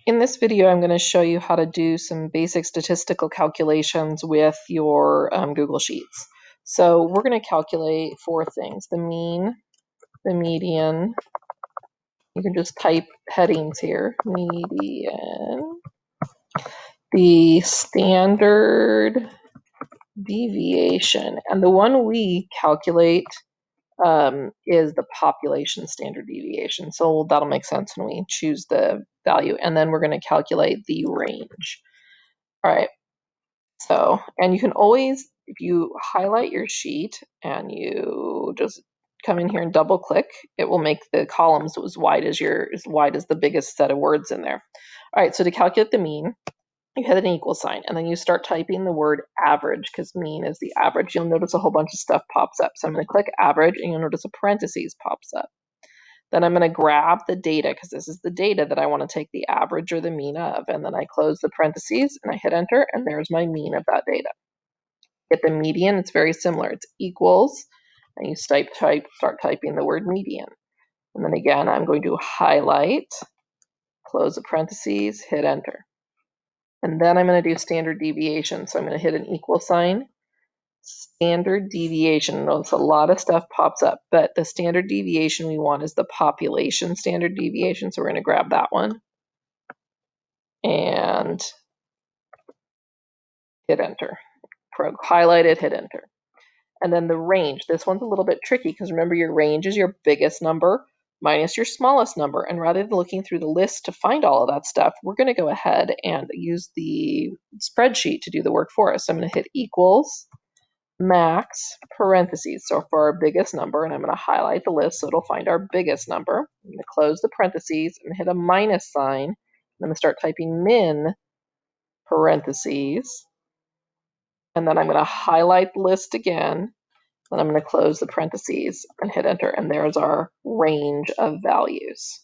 In this video, I'm going to show you how to do some basic statistical calculations with your Google Sheets. So we're going to calculate four things: the mean, the median. You can just type headings here: median, the standard deviation, and the one we calculate is the population standard deviation. So that'll make sense when we choose the value. And then we're going to calculate the range. All right. So, and you can always, if you highlight your sheet and you just come in here and double click, it will make the columns as wide as the biggest set of words in there. All right. So to calculate the mean, you hit an equal sign and then you start typing the word average because mean is the average. You'll notice a whole bunch of stuff pops up. So I'm going to click average and you'll notice a parentheses pops up. Then I'm going to grab the data because this is the data that I want to take the average or the mean of. And then I close the parentheses and I hit enter and there's my mean of that data. Get the median, it's very similar. It's equals and you start typing the word median. And then again, I'm going to highlight, close the parentheses, hit enter. And then I'm going to do standard deviation. So I'm going to hit an equal sign, standard deviation. Notice a lot of stuff pops up, but the standard deviation we want is the population standard deviation. So we're going to grab that one and hit enter. Highlight it, hit enter. And then the range. This one's a little bit tricky because remember your range is your biggest number minus your smallest number. And rather than looking through the list to find all of that stuff, we're going to go ahead and use the spreadsheet to do the work for us. So I'm going to hit equals max parentheses. So for our biggest number, and I'm going to highlight the list so it'll find our biggest number. I'm going to close the parentheses and hit a minus sign. I'm going to start typing min parentheses. And then I'm going to highlight the list again. Then I'm going to close the parentheses and hit enter. And there's our range of values.